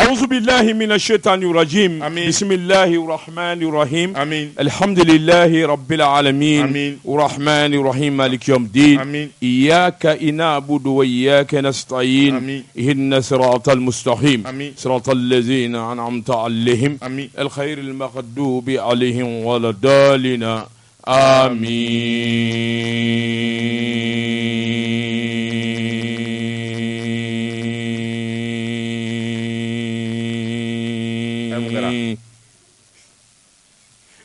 أعوذ بالله من الشيطان الرجيم. بسم الله الرحمن الرحيم. الحمد لله رب العالمين. الرحمن الرحيم مالك يوم الدين. إياك نعبد وإياك نستعين. اهدنا الصراط المستقيم صراط الذين أنعمت عليهم الخير المغضوب عليهم ولا الضالين.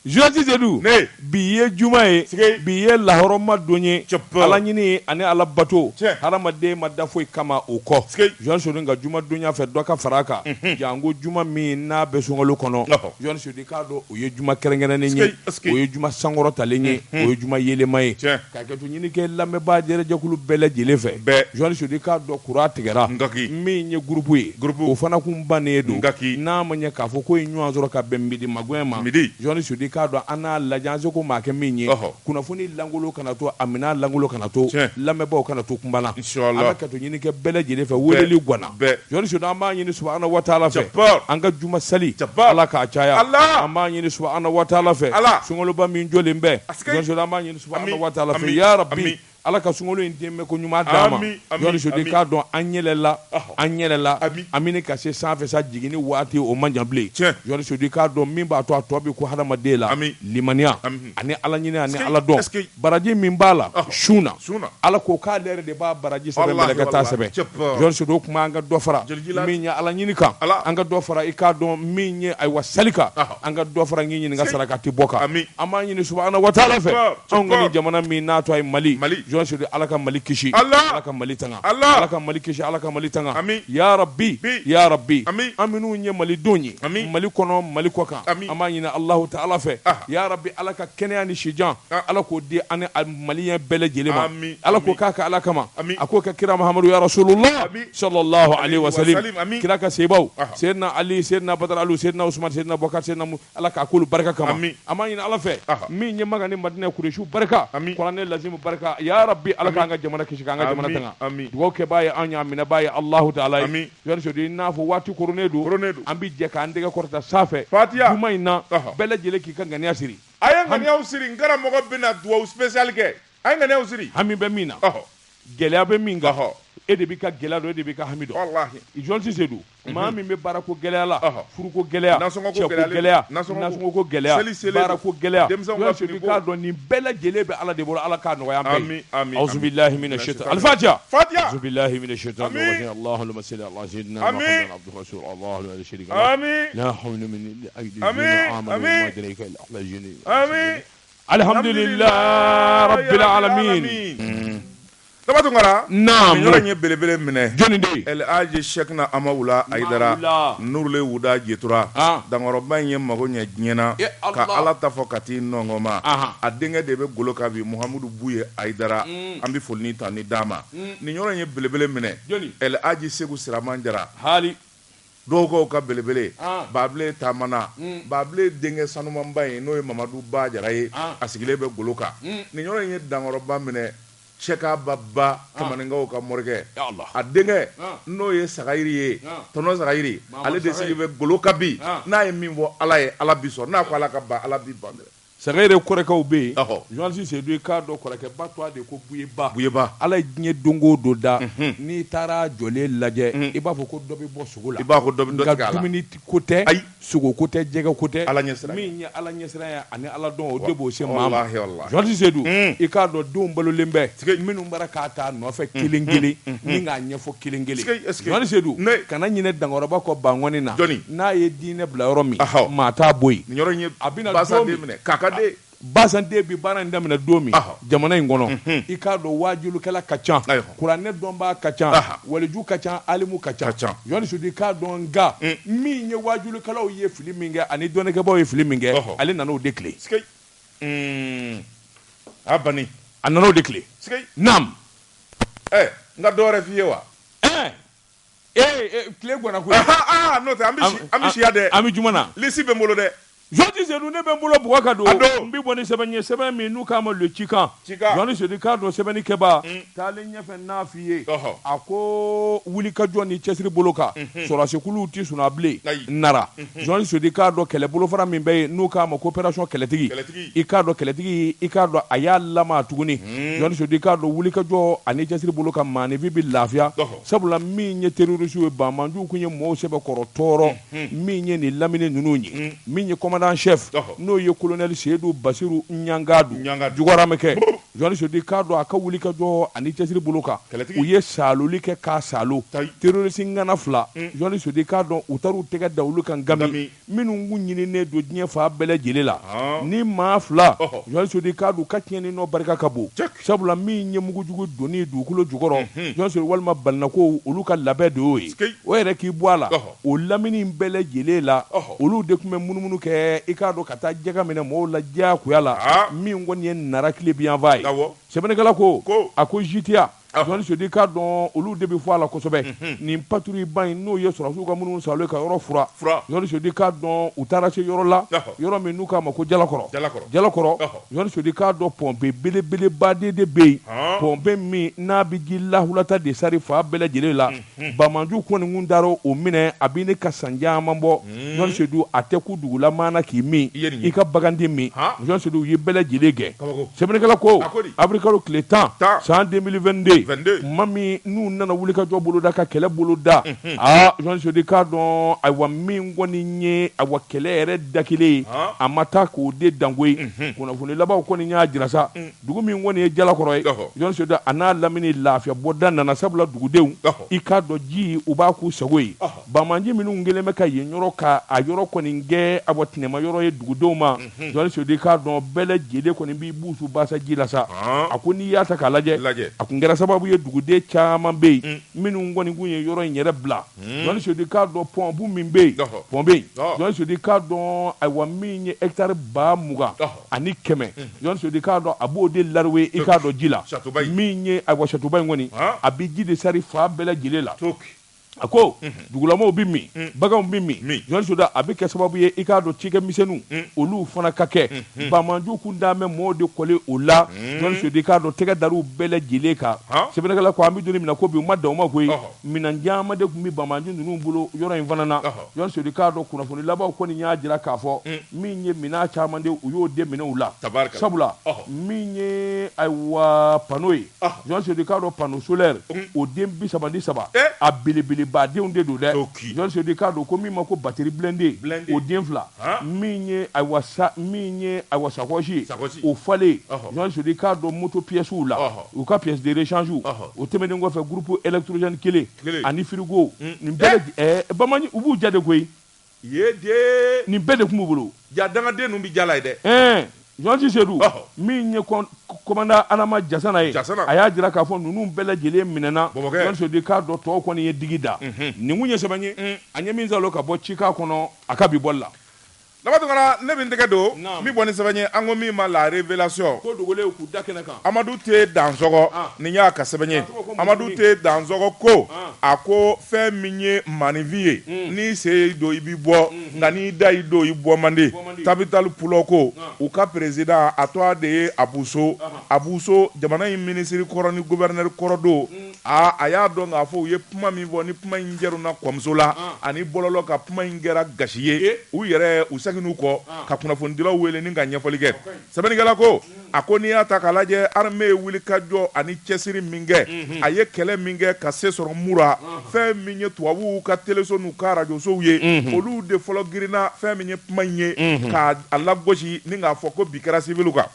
Jodi Zedou biye juma ye biye lahoroma donye ala nyini ani ala bato haramade madafo kama oko Jean Sodin ga juma dunya fe doka faraka jango juma min na besongolo kono Jean Sodin ka do o ye juma kerengere nye o ye juma sangoro talenye o ye juma yelemaye ka ke to nyini ke lambe ba dere jakulu bele jele fe Jean Sodin ka do kura tigera min nye groupe ye o fana kumbane do na manye ka fo ko nyu azoro ka bembidi magwema Jean Sodin ka do ana lajanse ko ma ke minye kunafuni langolo kana to amina langolo kana to lameba kana to kumbana ala ka to nyini ke bele jele fe weleli gwana joni so da ma nyini subhanahu wa ta'ala fe anga juma sali ala ka chaya amma nyini subhanahu wa ta'ala fe sungolo ba min jole mbe joni so da ma nyini subhanahu wa ta'ala fe ya rabbi ala ka sungolo inteme ko nyuma dama joni so de ka don anyelela amini ka se sanfe sa jigini wati o manjamble joni so de ka don min ba to atobi ko hadama de la limania ani ala nyini ani ala don baraji min bala shuna ala ko ka lere de ba baraji sebe belega ta sebe joni so do kuma anga do fara min ya ala nyini kan anga do fara e ka don min ye ay wasalika anga do fara nyini nga saraka ti boka amma nyini subhanahu wa ta'ala fe on ngani jamana min na to ay mali Jean Sodi alaka malikishi alaka malitanga alaka malikishi alaka malitanga ya rabbi aminu nye mali donyi mali kono mali koka amanyina Allah ta'ala fe ya rabbi alaka kenyani shijan alako di ane maliyen bele jelema alako kaka alaka ma akoka kira Muhammadu ya Rasulullah sallallahu alaihi wasallam kira ka sebau sayyidina Ali sayyidina Badr Ali sayyidina Usman sayyidina Bakar sayyidina alaka akulu baraka kama amanyina Allah fe min nye magani Madina Kureshu baraka Qur'an lazim baraka ya rabbi alaka anga jamana kishi anga jamana tanga dugo ke baye anya mina baye Allah ta'ala yon so di nafo wati koronedu ambi je ka andega korta safe duma ina bele jele ki kan ngani asiri ayanga ni ausiri ngara mogo bina duwa special ke ayanga ni ausiri hami be mina gele abe minga ede bika gela do ede bika hamido wallahi ijonti sedu mami me barako gela la furuko gela nasongo ko gela barako gela yo se bika do ni bela gelebe ala de bolo ala ka no yambe auzu billahi minash shaitan al-fatiha auzu billahi minash shaitan rajim allahumma salli ala sayyidina muhammad abduhu rasul allah la sharika lahu la hawla min aydina amanu ma dirika illa allah jini alhamdulillah rabbil alamin Tabatu ngara naam nyora nye belebele mine joni de el aje shekna amawula aidara nurle wuda jetura dangoro banye mago nya nyena ka ala tafo kati nongoma adenge debe golo ka bi Muhammadu Buye aidara ambi folni tani dama ni nyora nye belebele mine el aje segu siramanjara hali dogo ka belebele bable tamana bable denge sanumamba no ye Mamadou Ba jaraye asigile be golo ka ni nyora nye dangoro ba mine Cheka baba kamaninga ka morgue a denge no ye sagayiri ye tono sagayiri ale de sigi be golo kabi na ye min bo ala ye ala biso na ko ala ka ba ala bi bande sagayire korekaw be Jean si do ka do koreke ba to de ko buyeba ala nye dongo do da ni tara jole laje e ba fo ko dobi bo sugola e ba ko dobi do tigala community côté ay sugo côté jega côté ala nyesra mi nya ala nyesra ya ani ala don o debo se mama Jean si do e ka do dum balo lembe minu baraka ta no fe kilingili ni nga nyefo kilingili Jean si do kana nyine dangoro ba ko bangoni na ye dine bla romi mata boy nyoro nye abina basande mine kakade basande bi baran damina domi jamana ngono ikado wajulu kala kacha kurane domba kacha waliju kacha alimu kacha yoni sudi ka donga mi nye wajulu kala o ye filiminga ani doneke bo ye filiminga ali nano dekle abani anano dekle nam nga dore fiyewa kle gwana ko no te ambishi ya de ami jumana lisi be molo de Joti Seydou ne bɛ n bolo bɔgɔ ka don n bɛ bɔ ni sɛbɛn ye sɛbɛn min n'u k'a ma le Cikan Jɔni Sodi k'a dɔn sɛbɛnni kɛba taalen ɲɛfɛ n'a f'i ye a ko wulikajɔ ni cɛsiri bolo kan sɔrɔsikuluw ti sɔn a bilen nara Jɔni Sodi k'a dɔn kɛlɛbolofara min bɛ yen n'u k'a ma ko opération kɛlɛtigi i k'a dɔn kɛlɛtigi i k'a dɔn a y'a lama tuguni Jɔni Sodi k'a dɔn wulikajɔ ani cɛsiri bolo kan maanifi bɛ lafiya sabula min ye terroriste ye Banmandiw kun ye mɔɔw sɛbɛkɔrɔ tɔɔrɔ min ye nin lamini ninnu ye min ye commandant chef n'o ye colonel Seydou Basiru Ɲangadu Jugɔrɔmɛ kɛ Jɔni Sodi k'a dɔn a ka wulikajɔ ani cɛsiri bolo kan u ye saloli kɛ k'a salo terroriste ŋana 2 Jɔni Sodi k'a dɔn u taar'u tɛgɛ da olu kan gami minnu kun ɲininen don diɲɛ fa bɛɛ lajɛlen la ni maa 2 Jɔni Sodi k'a dɔn ka tiɲɛni nɔ barika ka bon sabula min ye mugujugu donni dugukolo jukɔrɔ Jɔni Sodi walima balinako olu ka labɛn de y'o ye o yɛrɛ k'i bɔ a la o lamini bɛɛ lajɛlen la olu de tun bɛ munumunu kɛ i k'a dɔn ka taa jɛgɛ minɛ mɔgɔw la diyagoya la min kɔni ye nara tile biyanfan ye sɛbɛnnikɛla ko a ko jitiya Jɔni Sodi k'a dɔn olu de bɛ fɔ a la kosɛbɛ nin patrouille ba in n'o ye sɔrɔsiw ka munumunu salo ka yɔrɔ fura Jɔni Sodi k'a dɔn u taara se yɔrɔ la yɔrɔ min n'u k'a ma ko Jalakɔrɔ Jɔni Sodi k'a dɔn pɔnpe belebelebaden de bɛ yen pɔnpe min n'a bɛ ji lahulata de sari fa bɛɛ lajɛlen la Banmandiw kɔni kun taara o minɛ a bɛ ne ka san caman bɔ Jɔni Sodi a tɛ ku dugulamaana k'i min i ka baganden min Jɔni Sodi u ye bɛɛ lajɛlen gɛn sɛbɛnnikɛla ko abrikalo tile 10 san 2022 ma min n'u nana wulikajɔ boloda ka kɛlɛ boloda Jɔni Sodi k'a dɔn ayiwa min kɔni ye ayiwa kɛlɛ yɛrɛ dakelen ye a ma taa k'o de dango ye kunnafoni labanw kɔni y'a jira sa dugu min kɔni ye Jalakɔrɔ ye Jɔni Sodi a n'a lamini lafiya bɔda nana sabula dugudenw i k'a dɔn ji u b'a k'u sago ye Banmanji minnu kɛlen bɛ ka yen yɔrɔ ka a yɔrɔ kɔni kɛ ayiwa tinɛma yɔrɔ ye dugudenw ma Jɔni Sodi k'a dɔn bɛɛ lajɛlen kɔni b'i buusu basa ji la sa a ko n'i y'a ta k'a lajɛ a kun kɛra sababu ye duguden caman bɛ yen minnu kɔni kun ye yɔrɔ in yɛrɛ bila Jɔni Sodi k'a dɔn pɔnpu min bɛ yen pɔn bɛ yen Jɔni Sodi k'a dɔn ayiwa min ye hectare 20,000 ani 100 Jɔni Sodi k'a dɔn a b'o de lariwe i k'a dɔn ji la min ye ayiwa châteauba in kɔni a bɛ ji de sari fa bɛɛ lajɛlen la a ko dugulamaw bɛ min baganw bɛ min Jɔni Sodi a bɛ kɛ sababu ye i k'a dɔn cikɛmisɛnninw olu fana ka kɛ Banmandiw kun d'a mɛn mɔgɔw de kɔle o la Jɔni Sodi k'a dɔn tɛgɛ dar'u bɛɛ lajɛlen kan sɛbɛnnikɛla ko an bɛ don min na ko bi u ma dan o ma koyi minɛn caman de tun bɛ Banmanji ninnu bolo yɔrɔ in fana na Jɔni Sodi k'a dɔn kunnafoni labanw kɔni y'a jira k'a fɔ min ye minɛn caman de u y'o de minɛnw la sabula min ye ayiwa pano ye Jɔni Sodi k'a dɔn pano solaire o den 33 a belebele badenw de don dɛ Jɔni Sodi k'a dɔn ko min ma ko batterie blindée o den 2 min ye ayiwa sacoche ye o falen Jɔni Sodi k'a dɔn moto pièces la u ka pièces de rechange o tɛmɛnen kɔfɛ groupe électrogène kelen ani frigo nin bɛɛ Banmanji u b'u ja de koyi nin bɛɛ de tun b'u bolo ja dangaden ninnu bɛ jala ye dɛ Jɔni Seydou min ye commandant Adama Jasana ye a y'a jira k'a fɔ ninnu bɛɛ lajɛlen minɛna Jɔni Sodi k'a dɔn tɔw kɔni ye digi da nin kun ye sɛbɛn ye a ɲɛ min salo ka bɔ Cika kɔnɔ a ka bi bɔli la labatokara ne bɛ n tɛgɛ don min bɔ ni sɛbɛn ye an ko min ma la révélation ko dogolen k'u da kɛnɛ kan Amadu T Dansɔgɔ nin y'a ka sɛbɛn ye Amadu T Dansɔgɔ ko a ko fɛn min ye maanifin ye n'i se don i b'i bɔ nka n'i da y'i don i bɔ man di Tabital Pulo ko u ka président a tɔgɔ de ye Abuso jamana in minisiri kɔrɔ ni gouverneur kɔrɔ don a y'a dɔn k'a fɔ u ye kuma min fɔ ni kuma in jɛruna kɔmuso la ani bɔlɔlɔ ka kuma in kɛra gasi ye u yɛrɛ u segin'u kɔ ka kunnafonidilaw wele ni ka ɲɛfɔli kɛ sɛbɛnnikɛla ko a ko n'i y'a ta k'a lajɛ armée ye wulikajɔ ani cɛsiri min kɛ a ye kɛlɛ min kɛ ka se sɔrɔ mura fɛn min ye tubabuw ka téléso n'u ka radiosow ye olu de fɔlɔ girinna fɛn min ye kuma in ye k'a lagosi ni k'a fɔ ko bi kɛra civil kan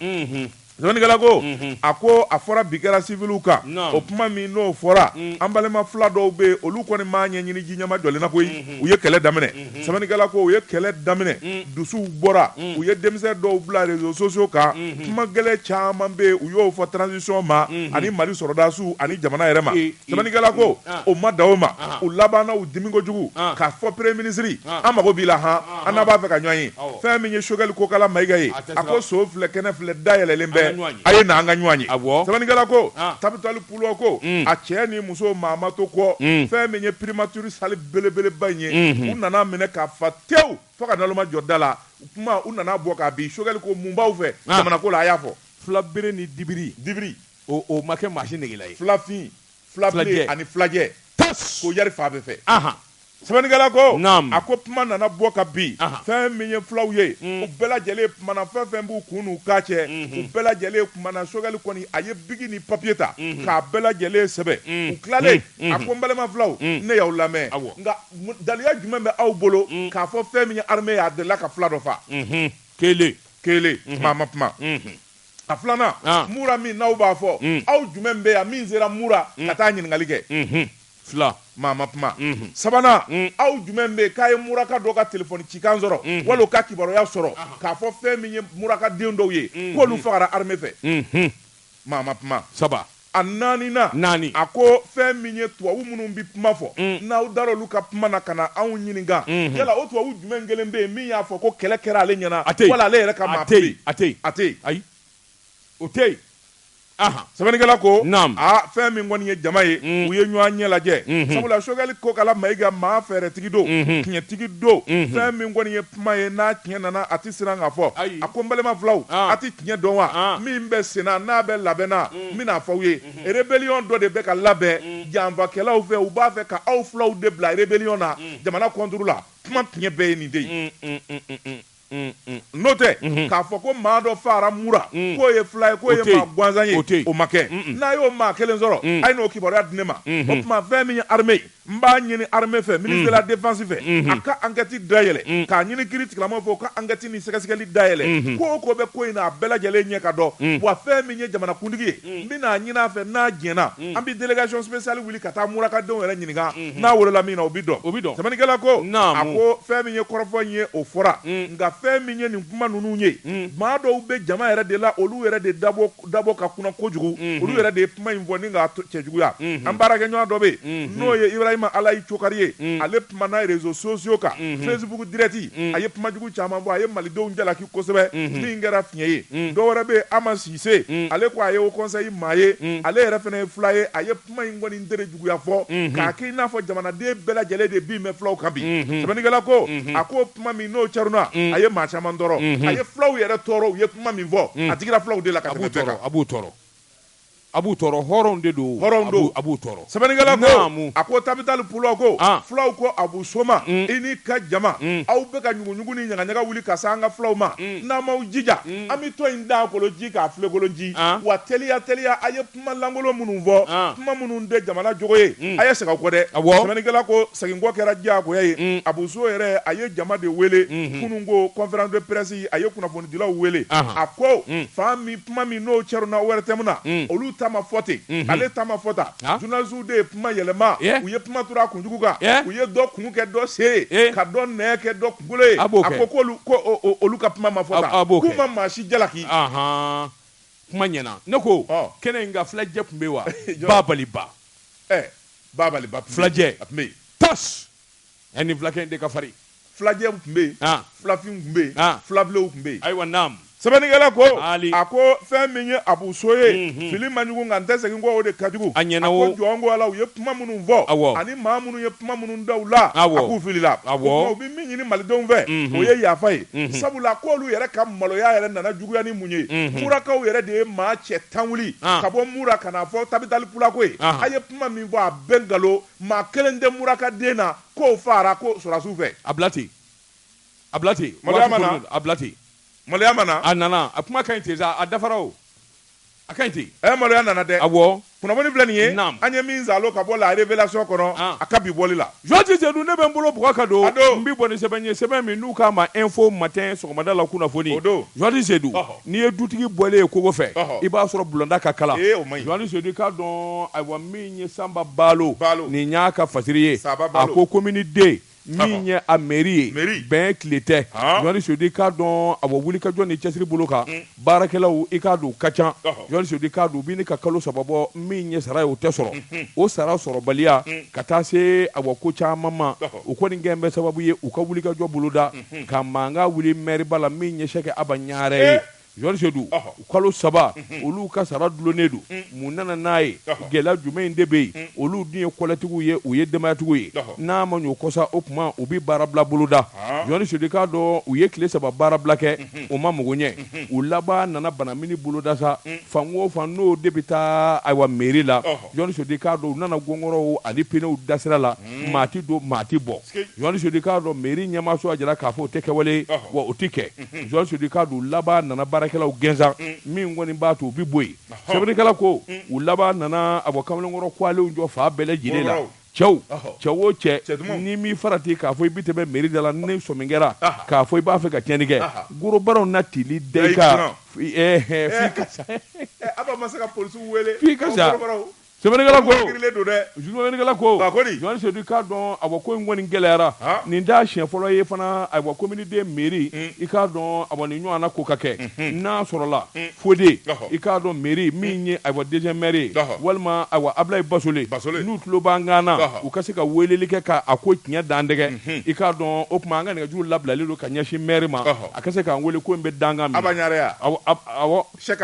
sɛbɛnnikɛla ko a ko a fɔra bi kɛra civil kan o kuma min n'o fɔra an balima fila dɔw bɛ yen olu kɔni m'a ɲɛɲini ji ɲɛma jɔlenna koyi u ye kɛlɛ daminɛ sɛbɛnnikɛla ko u ye kɛlɛ daminɛ dusuw bɔra u ye denmisɛn dɔw bila réseaux sociaux kan kuma gɛlɛn caman bɛ yen u y'o fɔ transition ma ani Mali sɔrɔdasiw ani jamana yɛrɛ ma sɛbɛnnikɛla ko o ma dan o ma u labanna u dimi kojugu k'a fɔ premier ministre an mago b'i la han an n'a b'a fɛ ka ɲɔgɔn ye fɛn min ye Choguel Kokala Mayiga ye a ko so filɛ kɛnɛ filɛ dayɛlɛlen bɛɛ aye na anga ɲɔgɔn Awɔ. ye sɛbɛnnikɛla ko Ah. Tabitali Pulo ko a cɛ ni muso maama to kɔ fɛn min ye primature salle belebeleba in ye u nana minɛ k'a fa tewu fo ka naloma jɔ da la kuma u nana bɔ k'a bin Sogɛli ko mun b'aw fɛ jamana ko la a y'a fɔ Filabere ni dibiri o ma kɛ maasi negela ye filafin filabile ani filajɛ tas ko yari fa bɛɛ fɛ sɛbɛnnikɛla ko Naam. a ko kuma nana bɔ ka bin fɛn min ye filaw ye u bɛɛ lajɛlen kumana fɛn fɛn b'u kun n'u k'a cɛ u bɛɛ lajɛlen kumana Sogɛli kɔni a ye bigi ni papiye ta k'a bɛɛ lajɛlen sɛbɛn u tilalen a ko n balima filaw ne y'aw lamɛn nka daliya jumɛn bɛ aw bolo k'a fɔ fɛn min ye armée ye a delila ka fila dɔ fa kelen maa ma kuma a filanan mura min n'aw b'a fɔ aw jumɛn bɛ yan min sera mura ka taa ɲininkali kɛ fila maa ma kuma sabanan aw jumɛn bɛ yen k'a ye muraka dɔ ka telefɔni cikan sɔrɔ wali u ka kibaruya sɔrɔ k'a fɔ fɛn min ye muraka den dɔw ye k'olu fagara armée fɛ maa ma kuma saba a naani a ko fɛn min ye tubabu minnu bɛ kuma fɔ n'aw dara olu ka kuma na ka na anw ɲininka yala o tubabu jumɛn kelen bɛ yen min y'a fɔ ko kɛlɛ kɛra ale ɲɛna wala ale yɛrɛ ka maa pe yen a tɛ yen ayi o tɛ yen sɛbɛnnikɛla ko Naam. fɛn min kɔni ye jama ye u ye ɲɔgɔn ɲɛ lajɛ sabula Sogɛli ko kala Mayiga maa fɛɛrɛtigi don tiɲɛtigi don fɛn min kɔni ye kuma ye n'a tiɲɛ nana a tɛ siran k'a fɔ a ko n balima filaw a tɛ tiɲɛ dɔn wa min bɛ senna n'a bɛ labɛnna n bɛna fɔ aw ye rébellion dɔ de bɛ ka labɛn janfakɛlaw fɛ u b'a fɛ ka aw filaw de bila rébellion na jamana contre la kuma tiɲɛ bɛɛ ye nin de ye n'o tɛ k'a fɔ ko maa dɔ fara mura k'o ye fila ye k'o ye maa gansan ye o ma kɛ n'a y'o maa kelen sɔrɔ a ye n'o kibaruya di ne ma o tuma fɛn min ye armée n b'a ɲini armée fɛ ministre de la défense fɛ a ka enquête dayɛlɛ k'a ɲini kiiri tigilamɔgɔw fɛ u ka enquête ni sɛgɛsɛgɛli dayɛlɛ ko o ko bɛ ko in na a bɛɛ lajɛlen ɲɛ ka dɔn wa fɛn min ye jamanakuntigi ye n bɛna ɲini a fɛ n'a jɛnna an bɛ délégation spéciale wuli ka taa murakadenw yɛrɛ ɲininka n'a wolola min na o bi dɔn sɛbɛnnikɛla ko a ko fɛn min ye kɔrɔfɔ in ye o fɔra nka fɛn min ye nin kuma ninnu ye maa dɔw bɛ jama yɛrɛ de la olu yɛrɛ de dabɔ ka kunna kojugu olu yɛrɛ de ye kuma in fɔ ni k'a cɛjuguya an baarakɛɲɔgɔn dɔ bɛ yen n'o ye Ibrahima Alayi Cokari ye ale kumana réseaux sociaux kan Facebook direct a ye kumajugu caman fɔ a ye malidenw jalaki kosɛbɛ min kɛra fiɲɛ ye dɔw wɛrɛ bɛ yen Ama Sise ale ko a ye o conseil maa ye ale yɛrɛ fana ye fila ye a ye kuma in kɔni tere juguya fɔ k'a kɛ i n'a fɔ jamanaden bɛɛ lajɛlen de bin bɛ filaw kan bi sɛbɛnnikɛla ko a ko kuma min n'o caruna a ye maa caman tɔɔrɔ a ye filaw yɛrɛ tɔɔrɔ u ye kuma min fɔ a digira filaw de la ka tɛmɛ bɛɛ kan a b'u tɔɔrɔ hɔrɔnw de don a b'u tɔɔrɔ sɛbɛnnikɛla ko a ko Tabitali Pulo ko filaw ko Abu Soma i n'i ka jama aw bɛ ka ɲuguɲugu ni ɲagaɲaga wuli ka se an ka filaw ma n'an m'aw jija an bɛ tɔ in da kolo ji k'a filɛ kolon ji wa teliya a ye kuma lankolon minnu fɔ kuma minnu tɛ jamana jogo ye a ye segin aw kɔ dɛ sɛbɛnnikɛla ko seginkɔ kɛra diyagoya ye Abu So yɛrɛ a ye jama de wele kunun ko conférence de presse a ye kunnafonidilaw wele a ko fan min kuma min n'o cɛruna wɛrɛ tɛmɛ na olu ta ma fɔ ten ale ta ma fɔ ta journalistes de ye kuma yɛlɛma u ye kuma tura a kunjugu kan u ye dɔ kun kɛ dɔ sen ka dɔ nɛn kɛ dɔ kunkolo ye a ko olu ka kuma ma fɔ ta k'u ma maa si jalaki kuma ɲɛna ne ko kɛnɛ in ka filajɛ tun bɛ wa Babaliba Babaliba filajɛ a tun bɛ yen tas ni filakɛ in de ka farin filajɛ tun bɛ yen filafin tun bɛ yen filabilenw tun bɛ yen ayiwa naam sɛbɛnnikɛla ko a ko fɛn min ye Abu So ye fili man jugu nka n tɛ segin kɔ o de ka jugu a ko jɔn ko ala u ye kuma minnu fɔ ani maa minnu ye kuma minnu da u la a k'u filila o kuma u bɛ min ɲini malidenw fɛ o ye yafa ye sabula k'olu yɛrɛ ka maloya yɛrɛ nana juguya ni mun ye murakaw yɛrɛ de ye maa cɛ tan wuli ka bɔ mura ka na fɔ Tabitali Pulo ko ye a ye kuma min fɔ a bɛɛ nkalon maa kelen tɛ muraka den na k'o fara ko sɔrɔdasiw fɛ a bila ten maloya mana a nana a kuma ka ɲi ten sa a dafara o a ka ɲi ten maloya nana dɛ awɔ kunnafoni filɛ nin ye an ye min zalo ka bɔ la révélation kɔnɔ a ka bi bɔli la Joati Seydou ne bɛ n bolo bɔgɔ ka don n bɛ bɔ ni sɛbɛn ye sɛbɛn min n'u k'a ma info matin sɔgɔmada la kunnafoni Joati Seydou n'i ye dutigi bɔlen ye kogo fɛ i b'a sɔrɔ bulonda ka kala Joati Seydou k'a dɔn ayiwa min ye Sanba Balo nin y'a ka fasiri ye a ko commune D min ye a mairie ye bɛn tile tɛ Joati Seydou k'a dɔn a bɔ wulikajɔ ni cɛsiri bolo kan baarakɛlaw i k'a don ka ca Joati Seydou k'a don u bɛ ni ka kalo saba bɔ min ye sara ye o tɛ sɔrɔ o sara sɔrɔbaliya ka taa se a ko caman ma u kɔni gɛn bɛ sababu ye u ka wulikajɔ boloda ka mankan wuli maire ba la min ye Sɛki Aba Ɲare ye Jɔn Sedu kalo 3 olu ka sara dulonnen don mun nana n'a ye gɛlɛya jumɛn in de bɛ yen olu dun ye kɔlɛtigiw ye u ye denbayatigiw ye n'a ma ɲɛ o kɔ sa o tuma u bɛ baara bila boloda Jɔn Sedu k'a dɔn u ye tile 3 baara bila kɛ o ma mago ɲɛ u laban nana Banamini boloda sa fan o fan n'o de bɛ taa ayiwa mairie la Jɔn Sedu k'a dɔn u nana gɔngɔrɔw ani pneus da sira la maa ti don maa ti bɔ Jɔn Sedu k'a dɔn mairie ɲɛmaaso a jira k'a fɔ o tɛ kɛwale wa o tɛ kɛ Jɔn Sedu k'a dɔn u laban nana baarakɛlaw gɛnsan min kɔni b'a to u bɛ bɔ yen sɛbɛnnikɛla ko u laban nana a bɔ kamalenkɔrɔ kuwalenw jɔ fa bɛɛ lajɛlen la cɛw o cɛ ni m'i farati k'a fɔ i bɛ tɛmɛ mairie da la ni sɔmin kɛra k'a fɔ i b'a fɛ ka tiɲɛni kɛ gorobaraw na tili da i kan f'i ka sa Aba ma se ka polisiw wele f'i ka sa sɛbɛnnikɛla ko Jɔn Sedu k'a dɔn a ko in kɔni gɛlɛyara nin t'a siɲɛ fɔlɔ ye fana a communauté mairie i k'a dɔn a nin ɲɔgɔnna ko ka kɛ n'a sɔrɔla Fode i k'a dɔn mairie min ye deuxième maire ye walima Ablaye Basole n'u tulo b'an kan na u ka se ka weleli kɛ k'a ko tiɲɛ dan dɛgɛ i k'a dɔn o tuma an ka nɛgɛjuru labilalen don ka ɲɛsin maire ma a ka se k'an wele ko in bɛ dangan min Cheikh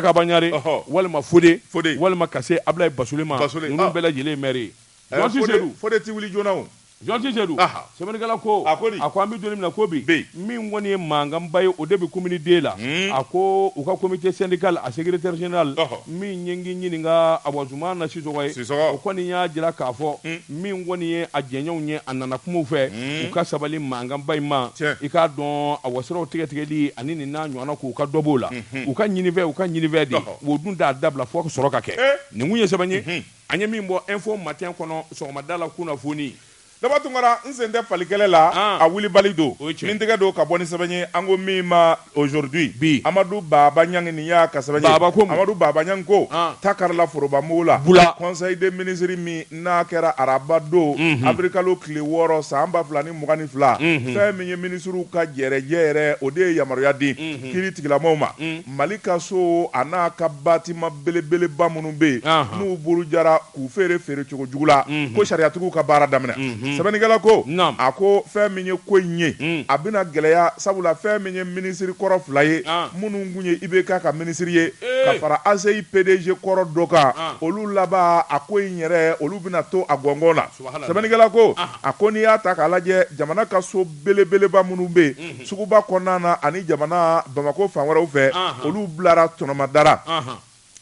Abanyare walima Fode walima ka se Ablaye Basole ma ninnu bɛɛ lajɛlen ye maire ye Jɔn Sedu Fode ti wuli joona o Jɔn Sedu sɛbɛnnikɛla ko a ko an bɛ don min na ko bi min kɔni ye mankanba ye o de bɛ communauté la a ko u ka comité syndical a secrétaire général min ye n ɲininka Zumana Sisɔgɔ ye o kɔni y'a jira k'a fɔ min kɔni ye a jɛɲɔgɔnw ye a nana kumaw fɛ u ka sabali mankanba in ma i k'a dɔn siraw tigɛtigɛli ani nin n'a ɲɔgɔnna k'u ka dɔ b'o la u ka ɲinifɛ de o dun t'a dabila fo ka sɔrɔ ka kɛ nin kun ye sɛbɛn ye an ye min bɔ info matin kɔnɔ sɔgɔmada la kunnafoni Daba Tunkara n sen tɛ falikɛlɛ la a wulibali don min tɛgɛ don ka bɔ ni sɛbɛn ye an ko min ma aujourd'hui Amadu Baba Ɲangi nin y'a ka sɛbɛn ye Amadu Baba Ɲangi ko ta karila forobamugu la conseil des ministres min n'a kɛra araba don avril kalo tile 6 san 2022 fɛn min ye ministres ka jɛrɛjɛ yɛrɛ o de ye yamaruya di kiiri tigilamaw ma Mali ka so a n'a ka bâtiment belebeleba minnu bɛ yen n'u bolo jara k'u feere cogo jugu la ko sariyatigiw ka baara daminɛ sɛbɛnnikɛla ko a ko fɛn min ye ko in ye a bɛna gɛlɛya sabula fɛn min ye minisiri kɔrɔ 2 ye minnu kun ye IBK ka minisiri ye ka fara ACI PDG kɔrɔ dɔ kan olu laban a ko in yɛrɛ olu bɛna to a gɔngɔn na sɛbɛnnikɛla ko a ko n'i y'a ta k'a lajɛ jamana ka so belebeleba minnu bɛ yen suguba kɔnɔna na ani jamana Bamako fan wɛrɛw fɛ olu bilara tɔnɔmadara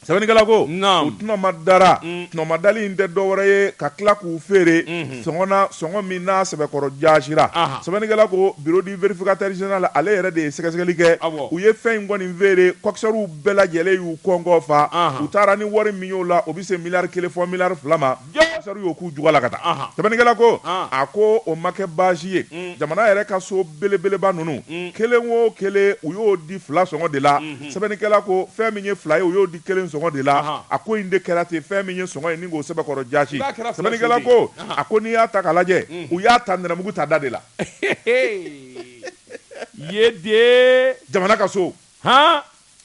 sɛbɛnnikɛla ko u tɔnɔmadali in tɛ dɔwɛrɛ ye ka tila k'u feere sɔngɔ min n'a sɛbɛkɔrɔ jaasira sɛbɛnnikɛla ko bureau du vérificateur général ale yɛrɛ de ye sɛgɛsɛgɛli kɛ u ye fɛn in kɔni feere kokisɛriw bɛɛ lajɛlen y'u kɔngɔ fa u taara ni wari min y'o la o bɛ se miliyari 1 fɔ miliyari 2 ma kokisɛriw y'o k'u juga la ka taa sɛbɛnnikɛla ko a ko o ma kɛ baasi ye jamana yɛrɛ ka so belebeleba ninnu kelen o kelen u y'o di 2 sɔngɔ de la sɛbɛnnikɛla ko fɛn min ye 2 ye u y'o di 1 sɔngɔ de la a ko in de kɛra ten fɛn min ye sɔngɔ ye ni k'o sɛbɛkɔrɔ jaasi sɛbɛnnikɛla ko a ko n'i y'a ta k'a lajɛ u y'a ta nɛrɛmugu ta da de la ye de jamana ka so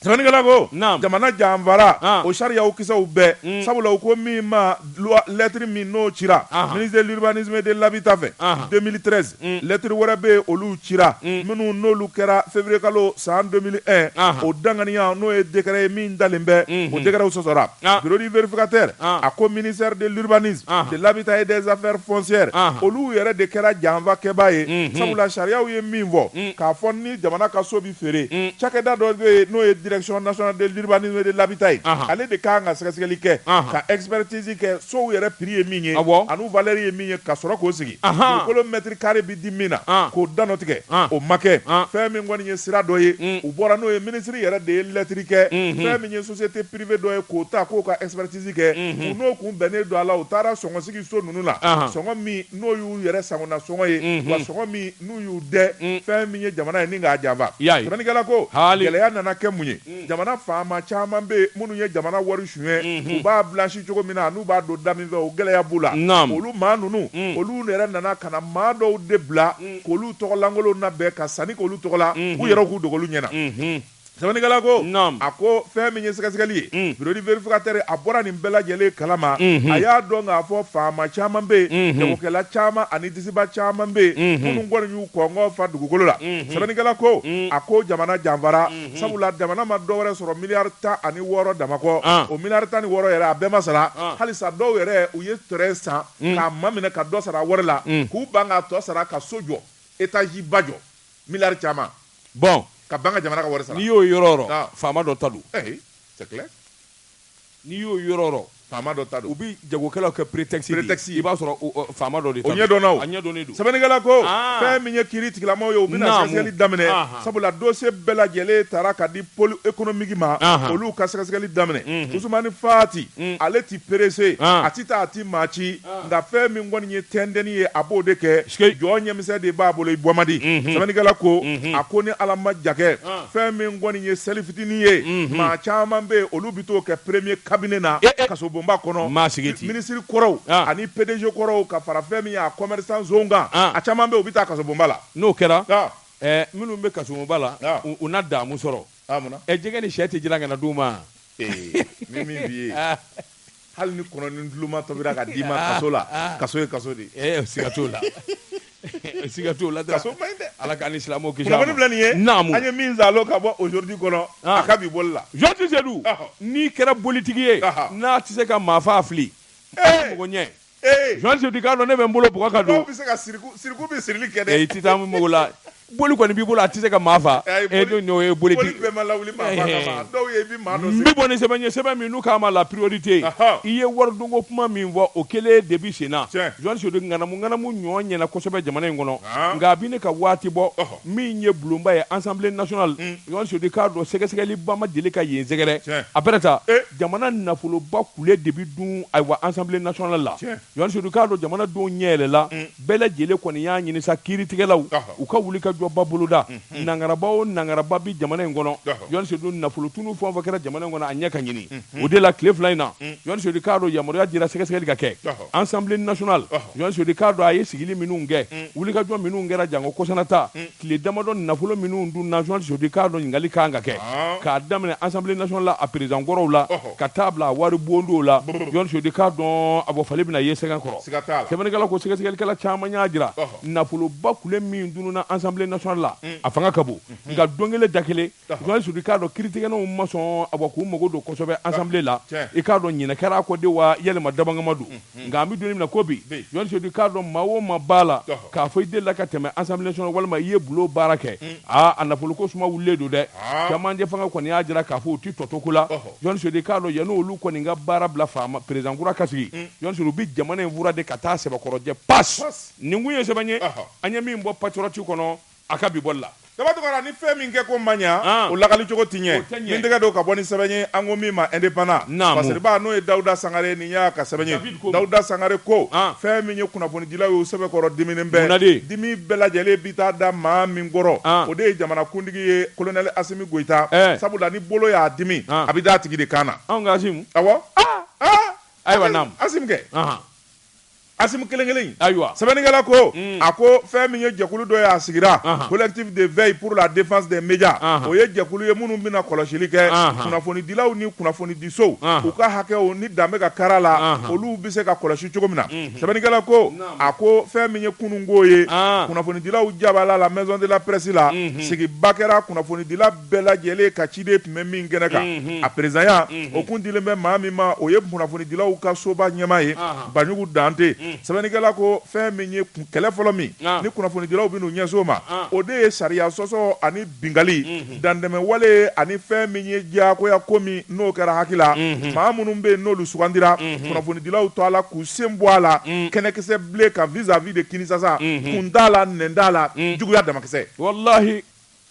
sɛbɛnnikɛla ko jamana janfara o sariyaw kisɛw bɛɛ sabula u ko min ma lettre min n'o cira ministre de l'urbanisme et de l'habitat fɛ 2013 lettre wɛrɛ bɛ yen olu cira minnu n'olu kɛra février kalo san 2001 o danganiya n'o ye décret ye min dalen bɛ o décretw sɔsɔra bureau du vérificateur a ko ministère de l'urbanisme de l'habitat et des affaires foncières olu yɛrɛ de kɛra janfa kɛbaa ye sabula sariyaw ye min fɔ k'a fɔ ni jamana ka so bi feere cakɛda dɔ bɛ yen n'o ye direction nationale de l'urbanisme et de l'habitat ale de kan ka sɛgɛsɛgɛli kɛ ka expertise kɛ sow yɛrɛ prix ye min ye anu valeur ye min ye ka sɔrɔ k'o sigi dugukolo mètre carré bi di min na k'o danɔ tigɛ o ma kɛ fɛn min kɔni ye sira dɔ ye u bɔra n'o ye ministre yɛrɛ de ye lettre kɛ fɛn min ye société privée dɔ ye k'o ta k'o ka expertise kɛ u n'o kun bɛnnen don a la u taara sɔngɔsigi so ninnu na sɔngɔ min n'o y'u yɛrɛ sagona sɔngɔ ye wa sɔngɔ min n'u y'u dɛ fɛn min ye jamana ye ni k'a janfa sɛbɛnnikɛla ko gɛlɛya nana kɛ mun ye jamana faama caman bɛ minnu ye jamana wari suɲɛ u b'a blanchi cogo min na n'u b'a don da min fɛ o gɛlɛya b'u la olu maa ninnu olu yɛrɛ nana ka na maa dɔw de bila k'olu tɔgɔlankolon labɛn ka sanni k'olu tɔgɔ la u yɛrɛ k'u dogo olu ɲɛna sɛbɛnnikɛla ko Naam. a ko fɛn min ye sɛgɛsɛgɛli ye bureau de vérificateur a bɔra nin bɛɛ lajɛlen kalama a y'a dɔn k'a fɔ faama caman bɛ yen jagokɛla caman ani disiba caman bɛ yen minnu kɔni y'u kɔngɔ fa dugukolo la sɛbɛnnikɛla ko a ko jamana janfara sabula jamana ma dɔwɛrɛ sɔrɔ miliyari 16 damakɔ o miliyari 16 yɛrɛ a bɛɛ ma sara halisa dɔw yɛrɛ u ye terrain san k'a maminɛ ka dɔ sara wari la k'u ban k'a tɔ sara ka so jɔ étage ba jɔ miliyari caman bon ka ban ka jamana ka wari sara n'i y'o yɔrɔ yɔrɔ faama dɔ ta don c'est clair n'i y'o yɔrɔ yɔrɔ faama dɔ ta don u bi jagokɛlaw kɛ prétexte i b'a sɔrɔ faama dɔ de ta o ɲɛdɔnna o a ɲɛdɔnnen don sɛbɛnnikɛla ko fɛn min ye kiiri tigilamaw ye u bɛna sɛgɛsɛgɛli daminɛ sabula dossier bɛɛ lajɛlen taara ka di pôle économique ma olu ka sɛgɛsɛgɛli daminɛ Usumani Fati ale ti pressé a ti taa a ti maa ci nka fɛn min kɔni ye tɛntɛnni ye a b'o de kɛ jɔ ɲɛmisɛn de b'a bolo i bɔ man di sɛbɛnnikɛla ko a ko ni Ala ma ja kɛ fɛn min kɔni ye seli fitinin ye maa caman bɛ yen olu bi t'o kɛ premier cabinet na kasobonba kɔnɔ ministre kɔrɔw ani PDG kɔrɔw ka fara fɛn min ye a commerçant zone kan a caman bɛ yen u bɛ taa kasobonba la n'o kɛra minnu bɛ kasobonba la u na damu sɔrɔ jɛgɛ ni sɛ tɛ jiran ka na d'u ma min b'i ye hali ni kɔnɔni duluma tɔbira ka d'i ma kaso la kaso ye kaso de siga t'o la siga t'o la kaso man ɲi dɛ Ala k'an ni silamɛw kisi kunnafoni filɛ nin ye naamu an ye min zalo ka bɔ aujourd'hui kɔnɔ a ka bi boli la Georges Seydou n'i kɛra bolitigi ye n'a tɛ se ka maa fa fili mɔgɔ ɲɛ Georges Seydou k'a dɔn ne bɛ n bolo bɔgɔ ka don dɔw bɛ se ka siriku bɛ sirili kɛ dɛ i tɛ taa mɔgɔ la boli kɔni b'i bolo a tɛ se ka maa fa n'o ye bolitigi bɛɛ ma lawuli maa fa kama dɔw ye i bɛ maa dɔ n bɛ bɔ ni sɛbɛn ye sɛbɛn min n'u k'a ma la priorité i ye waridonko kuma min fɔ o kɛlen depuis sen na Georges Seydou ŋanamu ɲɔ ɲɛna kosɛbɛ jamana in kɔnɔ nka a bɛ ne ka waati bɔ min ye bulonba ye Assemblée nationale Georges Seydou k'a dɔn sɛgɛsɛgɛliba ma deli ka yen sɛgɛrɛ a bɛrɛta jamana nafoloba kule de bɛ dun ayiwa Assemblée nationale la Georges Seydou k'a dɔn jamana denw ɲɛ yɛlɛla bɛɛ lajɛlen kɔni y'a ɲini sa kiiritigɛlaw u ka wuli ka jɔba boloda nangaraba o nangaraba bi jamana in kɔnɔ Georges Seydou nafolotunu fɛn o fɛn kɛra jamana in kɔnɔ a ɲɛ ka ɲini o de la tile fila in na Georges Seydou k'a dɔn yamaruya dira sɛgɛsɛgɛli ka kɛ Assemblée nationale Georges Seydou k'a dɔn a ye sigili minnu kɛ wulikajɔ minnu kɛra jango kɔsanata tile damadɔ nafolo minnu dun na Georges Seydou k'a dɔn ɲininkali kan ka kɛ k'a daminɛ Assemblée nationale la a président kɔrɔw la ka taa bila a wari bondow la Georges Seydou k'a dɔn a bɔ fali bɛna ye sɛgɛn kɔrɔ sɛbɛnnikɛla ko sɛgɛsɛgɛlikɛla caman y'a jira nafoloba kule min dununa Assemblée nationale la a fanga ka bon nka don kelen da kelen Georges Seydou k'a dɔn kiiritigɛlaw ma sɔn a bɔ k'u mago don kosɛbɛ Assemblée la i k'a dɔn ɲinɛ kɛra ko de wa yɛlɛma dabangama don nka an bɛ don min na ko bi Georges Seydou k'a dɔn maa o maa b'a la k'a fɔ i delila ka tɛmɛ Assemblée nationale walima i ye bulon baara kɛ a nafoloko suma wulilen don dɛ camancɛ fanga kɔni y'a jira k'a fɔ u ti tɔtɔ la Georges Seydou k'a dɔn yanni olu kɔni ka baara bila faama président kura ka sigi Georges Seydou bi jamana in fura de ka taa sɛbɛkɔrɔjɛ passe nin kun ye sɛbɛn ye an ye min bɔ patriote kɔnɔ a ka bi bɔli la Tabatokara ni fɛn min kɛ ko man ɲa o lagali cogo ti ɲɛ min tɛgɛ don ka bɔ ni sɛbɛn ye an ko min ma indépendant Basiriba n'o ye Dawuda Sangare nin y'a ka sɛbɛn ye Dawuda Sangare ko fɛn min ye kunnafonidilaw ye o sɛbɛkɔrɔ diminen bɛɛ dimi bɛɛ lajɛlen bi taa da maa min kɔrɔ o de ye jamanakuntigi ye colonel Asimi Goita sabula ni bolo y'a dimi a bɛ d'a tigi de kan na anw ka Asimu awɔ ayiwa naamu Asimu kɛ Asimu kelen ayiwa sɛbɛnnikɛla ko a ko fɛn min ye jɛkulu dɔ ye a sigira collectif de veille pour la défense des médias o ye jɛkulu ye minnu bɛna kɔlɔsili kɛ kunnafonidilaw ni kunnafonidisow u ka hakɛw ni dan bɛ ka kara la olu bɛ se ka kɔlɔsi cogo min na sɛbɛnnikɛla ko a ko fɛn min ye kununko ye kunnafonidilaw jabala la maison de la presse la sigiba kɛra kunnafonidila bɛɛ lajɛlen ka ciden tun bɛ min kɛnɛ kan a présidenya o kun dilen bɛ maa min ma o ye kunnafonidilaw ka soba ɲɛmaa ye Banjugu Dante sɛbɛnnikɛla ko fɛn min ye kɛlɛ fɔlɔ min ni kunnafonidilaw bɛ n'u ɲɛso ma o de ye sariya sɔsɔ ani bingali dandɛmɛwale ani fɛn min ye diyagoya ko min n'o kɛra hakila maa minnu bɛ yen n'olu sugandira kunnafonidilaw to a la k'u sen bɔ a la kɛnɛkisɛ bilen kan vis-à-vis de Kinisasa kun t'a la nɛn t'a la juguya damakisɛ wallahi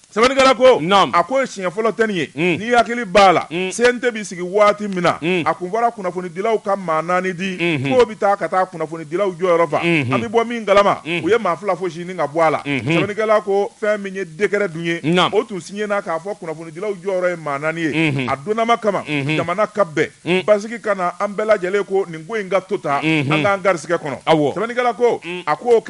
sɛbɛnnikɛla ko a ko siɲɛ fɔlɔ tɛ nin ye n'i hakili b'a la CNT bɛ sigi waati min na a kun fɔra kunnafonidilaw ka maa 4 di k'o bɛ taa ka taa kunnafonidilaw jɔyɔrɔ fa an bɛ bɔ min galama u ye maa 2 fosi nin ka bɔ a la sɛbɛnnikɛla ko fɛn min ye décret dun ye o tun signé na k'a fɔ kunnafonidilaw jɔyɔrɔ ye maa 4 ye a donnama kama jamana ka bɛn basigi ka na an bɛɛ lajɛlen ko nin ko in ka to ta an k'an garisigɛ kɔnɔ sɛbɛnnikɛla ko a ko o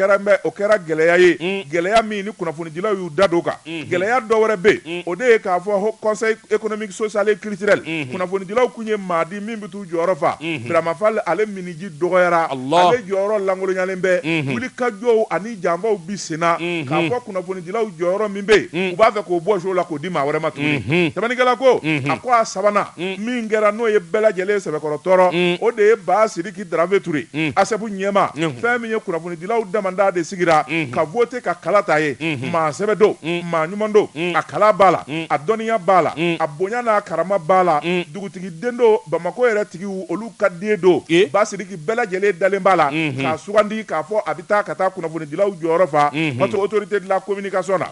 kɛra gɛlɛya ye gɛlɛya min ni kunnafonidilaw y'u da don kan gɛlɛya gɛlɛya dɔ wɛrɛ bɛ o de ye k'a fɔ conseil économique social et culturel kunnafonidilaw kun ye maa di min bɛ t'u jɔyɔrɔ fa Birama Fale ale miniji dɔgɔyara ale jɔyɔrɔ lankolonyalen bɛ wulikajɔw ani janfaw bi senna k'a fɔ kunnafonidilaw jɔyɔrɔ min bɛ yen u b'a fɛ k'o bɔ show la k'o di maa wɛrɛ ma tuguni sɛbɛnnikɛla ko a ko a sabanan min kɛra n'o ye bɛɛ lajɛlen sɛbɛkɔrɔ tɔɔrɔ o de ye Ba Sidiki Darafe Ture ASEP ɲɛma fɛn min ye kunnafonidilaw damanda de sigira ka vote ka kala ta ye maa sɛbɛ don maa ɲuman don a kala b'a la a dɔnniya b'a la a bonya n'a karama b'a la dugutigi den don Bamako yɛrɛ tigiw olu ka den don Ba Sidiki bɛɛ lajɛlen dalen b'a la k'a sugandi k'a fɔ a bɛ taa ka taa kunnafonidilaw jɔyɔrɔ fa parce que autorité de la communication na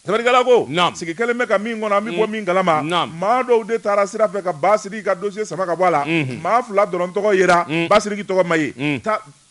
sɛbɛnnikɛla ko sigi kelen bɛ ka min kɔnɔ an bɛ bɔ min kalama maa dɔw de taara sira fɛ ka Ba Sidiki ka dossier sama ka bɔ a la maa 2 dɔrɔn tɔgɔ yera Ba Sidiki tɔgɔ ma ye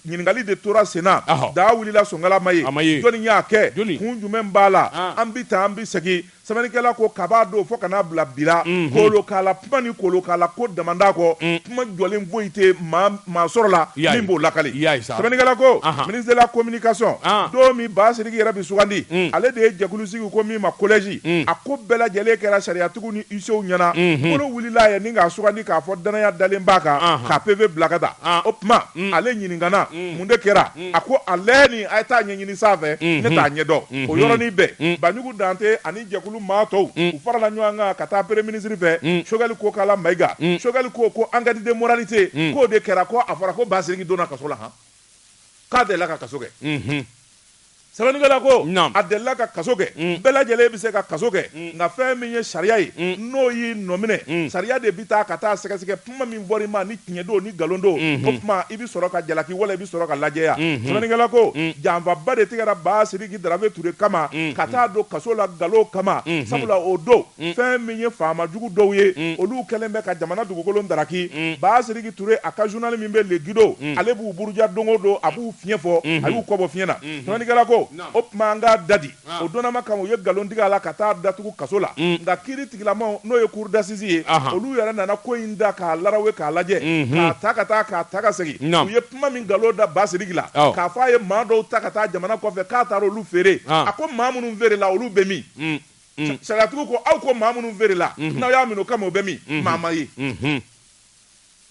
ɲininkali de tora senna daa wulila Sonkala ma ye jɔnni y'a kɛ kun jumɛn b'a la an bɛ taa an bɛ segin sɛbɛnnikɛla ko kab'a don fo ka n'a bila bila kolokala kuma ni kolokala ko damanda kɔ kuma jɔlen foyi tɛ maa sɔrɔ la min b'o lakali sɛbɛnnikɛla ko ministre de la communication don min Ba Sidiki yɛrɛ bɛ sugandi ale de ye jɛkulu sigi ko min ma collège a ko bɛɛ lajɛlen kɛra sariyatigiw ni ICO ɲɛna kolo wulila ye ni k'a sugandi k'a fɔ danaya dalen b'a kan k'a PV bila ka taa o tuma ale ɲininkana mun de kɛra a ko ale ni a ye taa ɲɛɲini sanfɛ ne t'a ɲɛdɔn o yɔrɔnin bɛɛ Banjugu Dante ani jɛkulu maa tɔw u farala ɲɔgɔn kan ka taa premier ministre fɛ Choguel ko k'ala Mayiga Choguel ko enquête de moralité k'o de kɛra ko a fɔra ko Ba Sidiki donna kaso la k'a delila ka kaso kɛ sɛbɛnnikɛla ko a delila ka kaso kɛ bɛɛ lajɛlen bɛ se ka kaso kɛ nka fɛn min ye sariya ye n'o y'i nɔminɛ sariya de bɛ taa ka taa sɛgɛsɛgɛ kuma min bɔr'i ma ni tiɲɛ don ni nkalon don o tuma i bɛ sɔrɔ ka jalaki wala i bɛ sɔrɔ ka lajɛya sɛbɛnnikɛla ko janfaba de tigɛra Ba Sidiki Darafe Ture kama ka taa don kaso la nkalon kama sabula o don fɛn min ye faama jugu dɔw ye olu kɛlen bɛ ka jamana dugukolo daraki Ba Sidiki Ture a ka journal min bɛ Le Guido ale b'u buruja don o don a b'u fiɲɛ fɔ a y'u kɔbɔ fiɲɛ na sɛbɛnnikɛla ko o tuma an k'a dadi o donnama kama u ye nkalon tigɛ a la ka taa datugu kaso la nka kiiri tigilamaw n'o ye cour d'assises ye olu yɛrɛ nana ko in da k'a larawe k'a lajɛ k'a ta ka segin u ye kuma min nkalon da Ba Sidiki la k'a fɔ a ye maa dɔw ta ka taa jamana kɔfɛ k'a taara olu feere a ko maa minnu feere la olu bɛ min sariyatigiw ko aw ko maa minnu feere la n'aw y'a minɛ o kama o bɛ min maa ma ye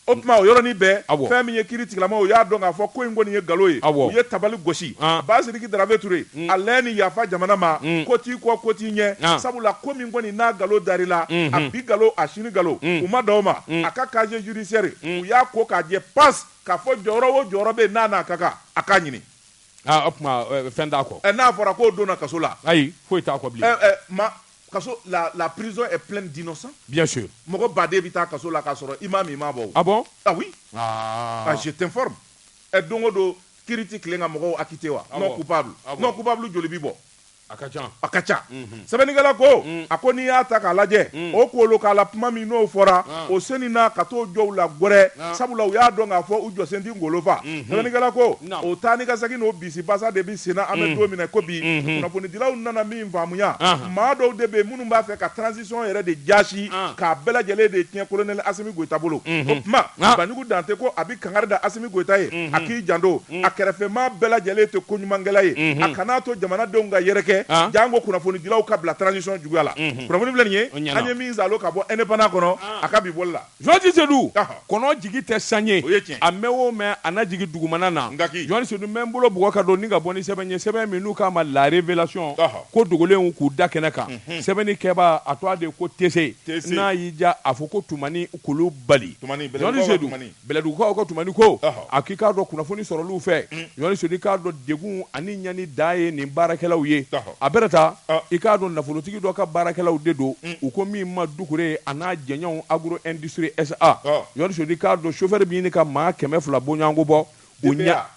o tuma o yɔrɔnin bɛɛ fɛn min ye kiiri tigilamaw u y'a dɔn k'a fɔ ko in kɔni ye nkalon ye u ye tabali gosi Ba Sidiki Darafe Ture a lɛɛ ni yafa jamana ma ko t'i kɔ ko t'i ɲɛ sabula ko min kɔni n'a nkalon dar'i la a bi nkalon a sini nkalon u ma dan o ma a ka casier judiciaire u y'a ko k'a jɛ pas k'a fɔ jɔyɔrɔ o jɔyɔrɔ bɛ yen n'a n'a ka kan a k'a ɲini o tuma fɛn t'a kɔ n'a fɔra k'o donna kaso la ayi foyi t'a kɔ bilen kaso la prison est pleine d'innocents. Bien sûr. Mɔgɔ baden bɛ taa kaso la k'a sɔrɔ i m'a min i m'a bɔ. Ah bon? Ah oui. Je t'informe. Don o don kiiri tɛ tilen ka mɔgɔw acquitté wa? Non coupable. Non coupable joli b'i bɔ? A ka ca. A ka ca. Sɛbɛnnikɛla ko a ko n'i y'a ta k'a lajɛ o kolokala kuma min n'o fɔra o seni na ka t'o jɔ u la gɔrɛ sabula u y'a dɔn k'a fɔ u jɔsen tɛ ngolo fa. Sɛbɛnnikɛla ko o taa ni ka segin n'o bisi basa de bɛ senna an bɛ don minɛ ko bi kunnafonidilaw nana min faamuya maa dɔw de bɛ yen minnu b'a fɛ ka transition yɛrɛ de jasi k'a bɛɛ lajɛlen de tiɲɛ colonel Asimi Goyita bolo o tuma Banjugu Dante ko a bɛ kangari da Asimi Goyita ye a k'i janto a kɛrɛfɛmaa bɛɛ lajɛlen tɛ ko ɲumankɛla ye a kana to jamanadenw ka yɛrɛ kɛ jango kunnafonidilaw ka bila transition juguya la kunnafoni filɛ nin ye an ye min zalo ka bɔ indépendant kɔnɔ a ka bi bɔli la Joji Seydou kɔnɔ jigi tɛ sanɲɛ a mɛn o mɛn a na jigi dugumana na Joji Seydou mɛ n bolo bugɔ ka don ni ka bɔ ni sɛbɛn ye sɛbɛn min n'u k'a ma la révélation ko dogolenw k'u da kɛnɛ kan sɛbɛnni kɛba a tɔgɔ de ko tese n'a y'i ja a fɔ ko tumani kolo bali Joji Seydou bɛlɛdugukaw ko tumani ko a k'i k'a dɔn kunnafoni sɔrɔliw fɛ Joji Seydou k'a dɔn degun ani ɲani da ye nin baarakɛlaw ye a bɛrɛ ta i k'a dɔn nafolotigi dɔ ka baarakɛlaw de don u ko min ma Dukure a n'a jɛɲɔgɔnw Agro Industrie SA Joji Seydou k'a dɔn chauffeur bi ɲini ka maa 100 bɔ ɲɔgɔn bɔ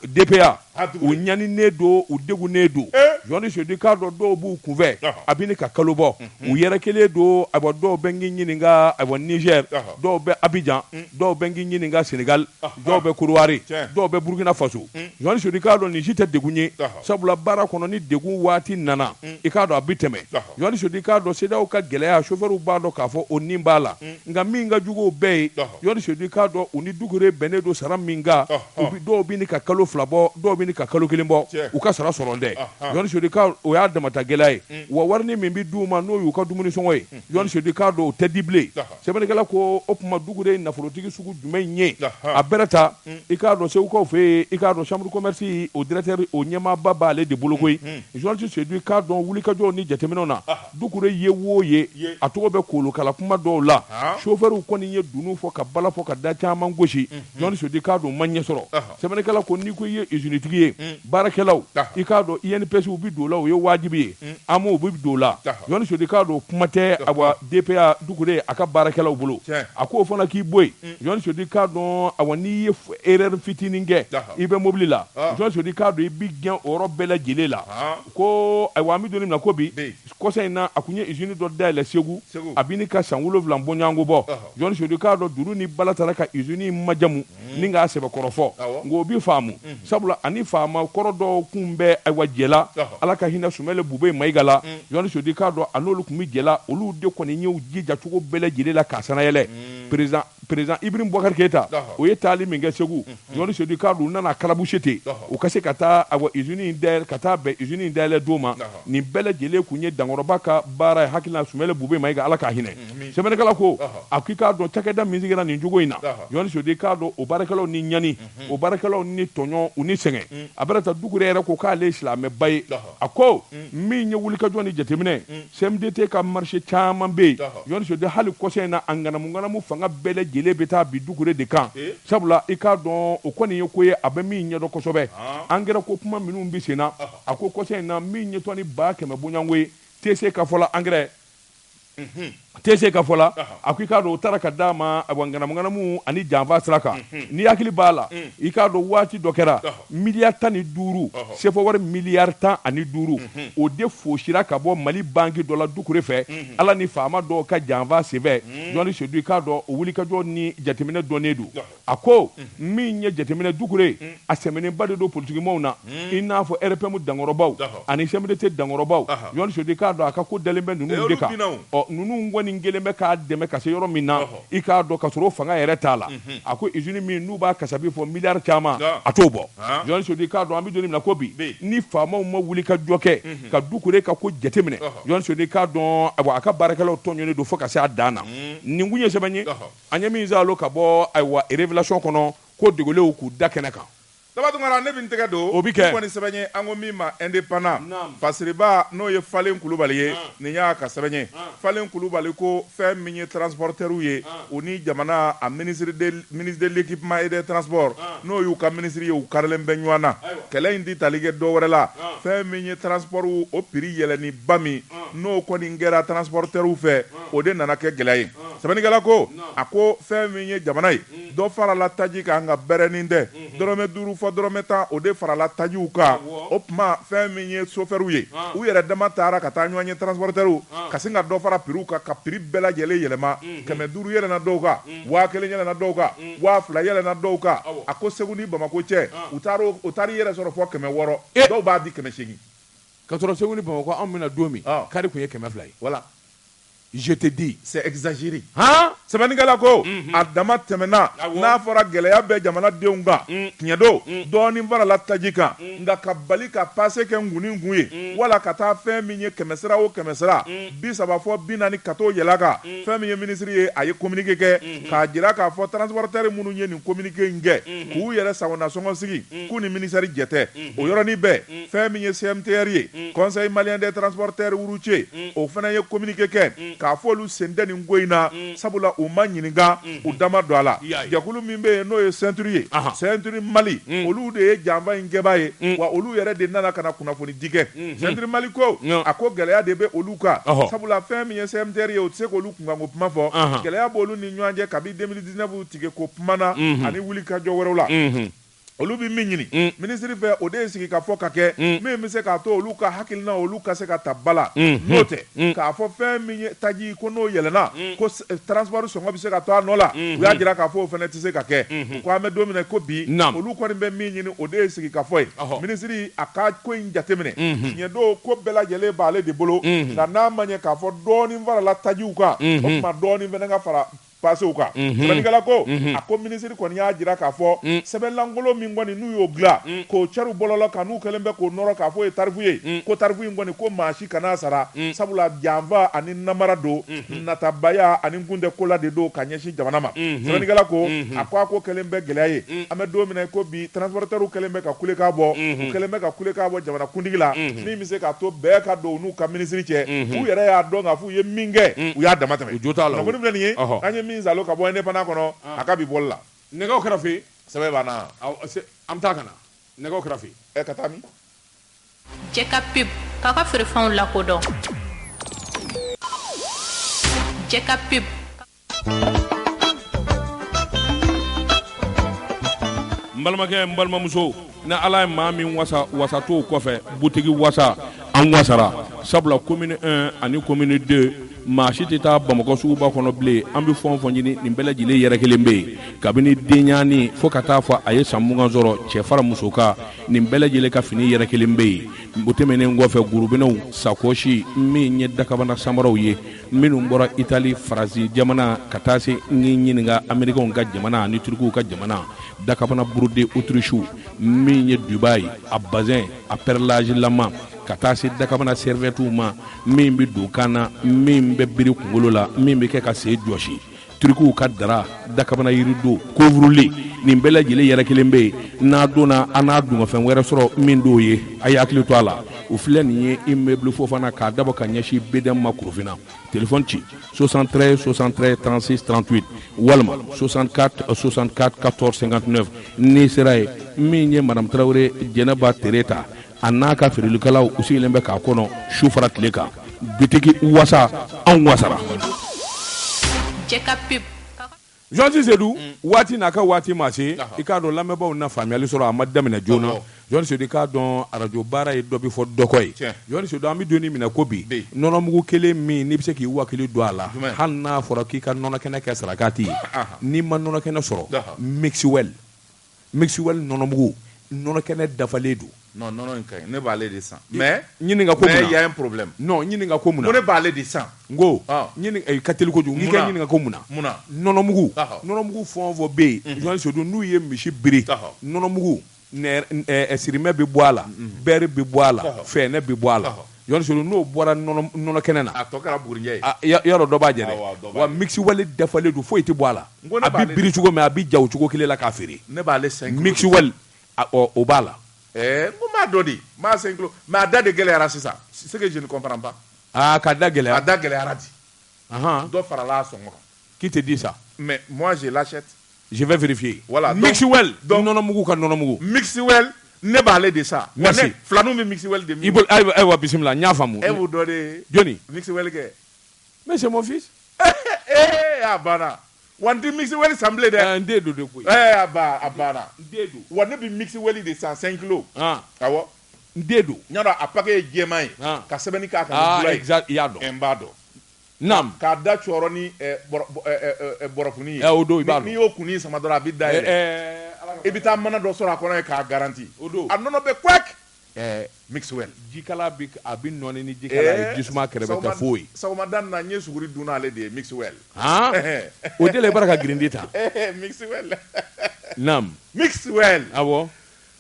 DPA u ɲaninen don u degunnen don Joji Seydou k'a dɔn dɔw b'u kunfɛ a bɛ ni ka kalo bɔ u yɛrɛ kelen don ayiwa dɔw bɛ n k'i ɲininka ayiwa Niger dɔw bɛ Abidjan dɔw bɛ n k'i ɲininka Sénégal dɔw bɛ Côte-d'Ivoire dɔw bɛ Burkina Faso Joji Seydou k'a dɔn nin si tɛ degun ye sabula baara kɔnɔ ni degun waati nana i k'a dɔn a bɛ tɛmɛ Joji Seydou k'a dɔn CEDEAO ka gɛlɛya chauffeur b'a dɔn k'a fɔ o nin b'a la nka min ka jugu o bɛɛ ye Joji Seydou k'a dɔn u ni Dukure bɛnnen don sara min kan dɔw bɛ ni ka kalo 2 bɔ dɔw bɛ ni ka kalo 1 bɔ u ka sara sɔrɔ dɛ Joji syndicat o y'a damata gɛlɛya ye wa warini min bi d'u ma n'o y'u ka dumuni sɔngɔ ye jɔn syndicat dɔw tɛ di bilen sɛbɛnnikɛla ko o tuma dugure nafolotigi sugu jumɛn ye a bɛrɛ ta i k'a dɔn segukaw fɛ yen i k'a dɔn chambre de commerce o directeur o ɲɛmaaba b'ale de bolo koyi journaliste syndicat dɔn wulikajɔw ni jateminɛw na dugure ye wo ye a tɔgɔ bɛ kolokala kuma dɔw la chauffeur kɔni ye dunu fɔ ka bala fɔ ka da caman gosi jɔn syndicat dɔn ma ɲɛ sɔrɔ sɛbɛnnikɛla ko n'i ko i ye usine tigi ye baarakɛlaw i k'a dɔn INPS u bi don la o ye wajibi ye AMO u bi don la jɔn syndicat dɔn kuma tɛ awa DPA dugure a ka baarakɛlaw bolo a ko fana k'i bɔ yen jɔn syndicat dɔn awa n'i ye erreur fitinin kɛ i bɛ mobili la jɔn syndicat dɔn i bi gɛn o yɔrɔ bɛɛ lajɛlen la ko ayiwa an bɛ don min na ko bi kɔsa in na a kun ye usine dɔ dayɛlɛ Segu a bɛ ni ka san 7 bɔɲɔgɔnko bɔ jɔn syndicat dɔn Duru ni Bala taara ka usine in majamu ni k'a sɛbɛkɔrɔ fɔ nka o bi faamu sabula ani faama kɔrɔ dɔw kun bɛ ayiwa jɛla Ala ka hinɛ Sumɛlɛ Bube Mayiga la jɔn syndicat dɔn a n'olu kun bi jɛla olu de kɔni y'u jija cogo bɛɛ lajɛlen la k'a sanayɛlɛ président Ibrahim Boubacar Keita o ye taali min kɛ Segu jɔn syndicat dɔn u nana kalabusi ten u ka se ka taa ayiwa usine in dayɛlɛ ka taa bɛn usine in dayɛlɛ don ma nin bɛɛ lajɛlen kun ye Dankɔrɔba ka baara ye hakilina Sumɛlɛ Bube Mayiga Ala k'a hinɛ sɛbɛnnikɛla ko a k'i k'a dɔn cakɛda min sigira nin cogo in na jɔn syndicat dɔn o baarakɛlaw ni ɲani o baarakɛlaw ni tɔɲɔ u ni sɛgɛn a bɛna ta dugure yɛrɛ ko k'ale silamɛba ye a ko min ye wulikajɔ ni jateminɛ CMDT ka marché caman bɛ yen jɔn syndicat hali kɔsɛ in na a ŋanamu fanga bɛɛ lajɛlen bɛ taa bi dugure de kan sabula i k'a dɔn o kɔni ye ko ye a bɛ min ɲɛdɔn kosɛbɛ engrais ko kuma minnu bi sen na a ko kɔsɛ in na min ɲɛtɔ ni 100 bɔɲɔgɔnko ye TC ka fɔla engrais TC ka fɔla a ko i k'a dɔn o taara ka d'a ma ŋanamu ani janfa sira kan n'i hakili b'a la i k'a dɔn waati dɔ kɛra miliyari 15 sefɔ wari miliyari 15 o de fosira ka bɔ Mali banque dɔ la dukure fɛ Ala ni faama dɔw ka janfa senfɛ jɔn syndicat i k'a dɔn o wulikajɔ ni jateminɛ dɔnnen don a ko min ye jateminɛ dukure a sɛmɛnenba de don politikimɔgɔw na i n'a fɔ RPM Dankɔrɔbaw ani CMDT Dankɔrɔbaw jɔn syndicat i k'a dɔn a ka ko dalen bɛ ninnu de kan ninnu kɔni kelen bɛ k'a dɛmɛ ka se yɔrɔ min na i k'a dɔn ka sɔrɔ o fanga yɛrɛ t'a la a ko usine min n'u b'a kasabi fɔ miliyari caman a t'o bɔ jɔn syndicat i k'a dɔn an bɛ don min na ko bi ni faamaw ma wuli ka jɔ kɛ ka dukure ka ko jateminɛ jɔn syndicat i k'a dɔn a ka baarakɛlaw tɔɲɔnnen don fo ka se a dan na nin kun ye sɛbɛn ye an ye min zalo ka bɔ ayiwa révélation kɔnɔ ko degelenw k'u da kɛnɛ kan Tabatungara ne bin tɛgɛ don o bi kɛ kɔni sɛbɛn ye an ko min ma indépendant Fasiriba n'o ye Falen Kulubali ye nin y'a ka sɛbɛn ye Falen Kulubali ko fɛn min ye transporteur ye o ni jamana a ministre de l'équipement et des transports n'o y'u ka ministre ye u karilen bɛ ɲɔgɔn na kɛlɛ in ti tali kɛ dɔ wɛrɛ la fɛn min ye transport o prix yɛlɛni ba min n'o kɔni kɛra transporteur fɛ o de nana kɛ gɛlɛya ye sɛbɛnnikɛla ko a ko fɛn min ye jamana ye dɔ farala taji kan nka bɛrɛnin tɛ dɔrɔmɛ 5 fɔ dɔrɔmɛ 10 o de farala tajiw kan o tuma fɛn min ye chauffeur ye u yɛrɛ dama taara ka taa ɲɔgɔn ye transporteur ka sin ka dɔ fara prix kan ka prix bɛɛ lajɛlen yɛlɛma 500 yɛlɛna dɔw kan 1000 yɛlɛna dɔw kan 2000 yɛlɛna dɔw kan a ko Segu ni Bamako cɛ u taara yɛrɛ sɔrɔ fɔ 600 dɔw b'a di 800 ka sɔrɔ Segu ni Bamako an bɛna don min kari kun ye 200 ye voilà je te dis c'est exagéré sɛbɛnnikɛla ko a dama tɛmɛna n'a fɔra gɛlɛya bɛ jamanadenw kan tiɲɛ don dɔɔnin farala taji kan nka ka bali ka passe kɛ ngunin kun ye wala ka taa fɛn min ye 100 sira o 100 sira 30 fɔ 40 ka t'o yɛlɛ kan fɛn min ye ministre ye a ye communiqué kɛ k'a jira k'a fɔ transporteur minnu ye nin communiqué in kɛ k'u yɛrɛ sagona-sɔngɔ sigi k'u ni ministère jɛ tɛ o yɔrɔnin bɛɛ fɛn min ye CMTR ye conseil malien des transporteurs routiers o fana ye communiqué kɛ k'a fɔ olu sen tɛ nin ko in na sabula u ma ɲininka u dama don a la jɛkulu min bɛ yen n'o ye Centre ye Centre Mali olu de ye janfa in kɛbaa ye wa olu yɛrɛ de nana ka na kunnafoni di kɛ Centre Mali ko a ko gɛlɛya de bɛ olu kan sabula fɛn min ye CMTR ye o tɛ se k'olu kunkanko kuma fɔ gɛlɛya b'olu ni ɲɔgɔn cɛ kabi 2019 tigɛ ko kuma na ani wulikajɔ wɛrɛw la olu bi min ɲini ministre fɛ o de ye sigi ka fɔ ka kɛ min bɛ se k'a to olu ka hakilina olu ka se ka ta bala n'o tɛ k'a fɔ fɛn min ye taji ko n'o yɛlɛnna ko transport sɔngɔ bɛ se ka to a nɔ la u y'a jira k'a fɔ o fana tɛ se ka kɛ ko an bɛ don min na ko bi olu kɔni bɛ min ɲini o de ye sigi ka fɔ ye ministre a ka ko in jateminɛ tiɲɛ don ko bɛɛ lajɛlen b'ale de bolo nka n'a ma ɲɛ k'a fɔ dɔɔnin farala tajiw kan o tuma dɔɔnin fana ka fara passé u kan sɛbɛnnikɛla ko a ko ministre kɔni y'a jira k'a fɔ sɛbɛnlankolon min kɔni n'u y'o dilan k'o cɛriw bɔlɔlɔ kan n'u kɛlen bɛ k'o nɔrɔ k'a fɔ ye tarifu ye ko tarifu in kɔni ko maa si kan'a sara sabula janfa ani namara don natabaya ani gunde kola de don ka ɲɛsin jamana ma sɛbɛnnikɛla ko a ko kɛlen bɛ gɛlɛya ye an bɛ don min na ko bi transporteurs kɛlen bɛ ka kulekan bɔ u kɛlen bɛ ka kulekan bɔ jamana kuntigi la min bɛ se k'a to bɛɛ ka don n'u ka ministre cɛ u yɛrɛ y'a dɔn k'a fɔ u ye min kɛ u y'a dama tɛmɛ kunnafoni filɛ nin ye an ye min salo ka bɔ indépendant kɔnɔ a ka bi bɔli la nɛgɛw kɛrɛfɛ sɛbɛn b'an na an bɛ taa ka na nɛgɛw kɛrɛfɛ ka taa min jɛ ka pib k'a ka feerefɛnw lakodɔn jɛ ka pib n balimakɛ n balimamuso ni ala ye maa min wasa wasatɔw kɔfɛ butigi wasa an wasara sabula commune 1 ani commune 2 maa si tɛ taa bamakɔ suguba kɔnɔ bilen an bɛ fɛn o fɛn ɲini nin bɛɛ lajɛlen yɛrɛ kelen bɛ yen kabini denɲaani fo ka taa fɔ a ye san 20 sɔrɔ cɛ fara muso kan nin bɛɛ lajɛlen ka fini yɛrɛ kelen bɛ yen o tɛmɛnen kɔfɛ gurubinɛw sakosi min ye dakabana samaraw ye minnu bɔra itali faransi jamana ka taa se ni ɲininka amerikɛnw ka jamana ani turukiw ka jamana dakabana burude autriche min ye dubai a bazin a perlage lama ka taa se dakabana servɛtiw ma min bɛ don kan na min bɛ biri kunkolo la min bɛ kɛ ka sen jɔsi turikiw ka dara dakabana yirido couvre-lit nin bɛɛ lajɛlen yɛrɛ kelen bɛ yen n'a donna an n'a dungafɛn wɛrɛ sɔrɔ min d'o ye a ye hakili to a la o filɛ nin ye immeuble Fofana k'a dabɔ ka ɲɛsin BDM ma Korofina téléphone ci 73 73 36 38 walima 64 64 14 59 n'i sera ye min ye madame Tarawele Jɛnɛba Tereta a n'a ka feerelikɛlaw u sigilen bɛ k'a kɔnɔ su fara tile kan bitiki wasa anw wasara Jean Seydou waati n'a ka waati ma se i k'a dɔn lamɛnbaaw na faamuyali sɔrɔ a ma daminɛ joona Jean Seydou i k'a dɔn arajo baara ye dɔ bi fɔ dɔkɔ ye Jean Seydou an bɛ donni minɛ ko bi nɔnɔmugu kelen min n'i bɛ se k'i wakili don a la hali n'a fɔra k'i ka nɔnɔ kɛnɛ kɛ sarakati ye n'i ma nɔnɔ kɛnɛ sɔrɔ Mixwell nɔnɔmugu nɔnɔ kɛnɛ dafalen don non nɔnɔ in ka ɲi ne b'ale de san mais ɲininka ko mun na mais il y a un problème non ɲininka ko mun na ko ne b'ale de san n ko ka teli kojugu n k'i ɲininka ko mun na nɔnɔmugu fɛn o fɛn bɛ yen Jean Seydou n'u ye misi biri nɔnɔmugu sirimɛ bɛ bɔ a la bɛri bɛ bɔ a la fɛɛnɛ bɛ bɔ a la Jean Seydou n'o bɔra nɔnɔ kɛnɛ na a tɔ kɛra bugurinjɛ ye yɔrɔ dɔ b'a jɛ dɛ wa Mixwell dafalen don foyi tɛ bɔ a la a bɛ biri cogo min a bɛ ja o cogo kelen la k'a feere ne b'ale 5 kilos Mixwell o b'a la n ko m'a dɔ de m'a 5 kilos mais a da de gɛlɛyara sisan c'est que je ne comprends pas k'a da gɛlɛya a da gɛlɛyara di dɔ farala a sɔngɔ kan qui te dit ça mais moi je l'achète je vais vérifier voilà Mixwell nɔnɔmugu ka nɔnɔmugu Mixwell ne b'ale de sa merci filaninw bɛ Mixwell de min ayiwa bisimila n y'a faamu e b'o dɔ de jɔnni Mixwell kɛ mais c'est mon fils a banna wa n tɛ Mixwell san bilen dɛ n den don de koyi a banna n den don wa ne bɛ Mixwell de san 5 kilos awɔ n den don n y'a dɔn a paquet ye jɛman ye ka sɛbɛnni k'a kan ni bula ye exact i y'a dɔn n b'a dɔn naam k'a da cɔrɔ ni bɔrɔfuni ye o don i b'a dɔn n'i y'o kunni sama dɔrɔn a bɛ da yɛlɛ i bɛ taa mana dɔ sɔrɔ a kɔnɔ ye k'a garanti o don a nɔnɔ bɛ kwɛk Mixwell jikala a bɛ nɔɔni ni jikala ye jisuma kɛrɛfɛ tɛ foyi sɔgɔmada na n ye suguri dun n'ale de ye Mixwell o de la i b'a ka girindi ta Mixwell naam Mixwell awɔ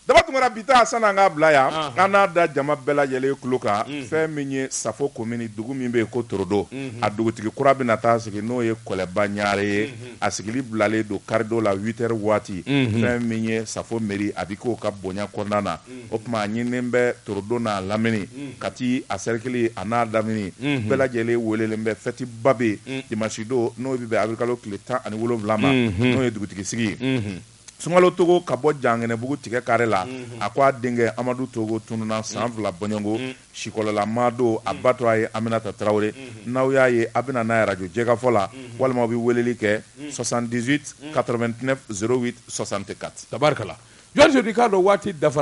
daba tungara bi ta san'an k'a bila yan an n'a da jama bɛɛ lajɛlen tulo kan fɛn min ye Safo commune dugu min bɛ yen ko Torodo a dugutigi kura bɛna taa sigi n'o ye Kɔlɛba Ɲare ye a sigili bilalen don karido la 8 heures waati fɛn min ye Safo mairie a bɛ k'o ka bonya kɔnɔna na o tuma a ɲininen bɛ Torodo n'a lamini ka ti a cercle a n'a lamini bɛɛ lajɛlen welelen bɛ fɛti ba bɛ dimanche don n'o bɛ bɛn avril tile 17 ma n'o ye dugutigi sigi ye Sunkalo Togo ka bɔ Janginɛbugu tigɛ kare la a ko a denkɛ Amadu Togo tununa san 2 bɔɲɔngo Sikɔlɔla Mado a ba to a ye Aminata Tarawele n'aw y'a ye a bɛna n'a ye radio Jɛkafɔ la walima u bɛ weleli kɛ 78 89 08 64 tabarikala Jean Seydou i k'a dɔn waati dafara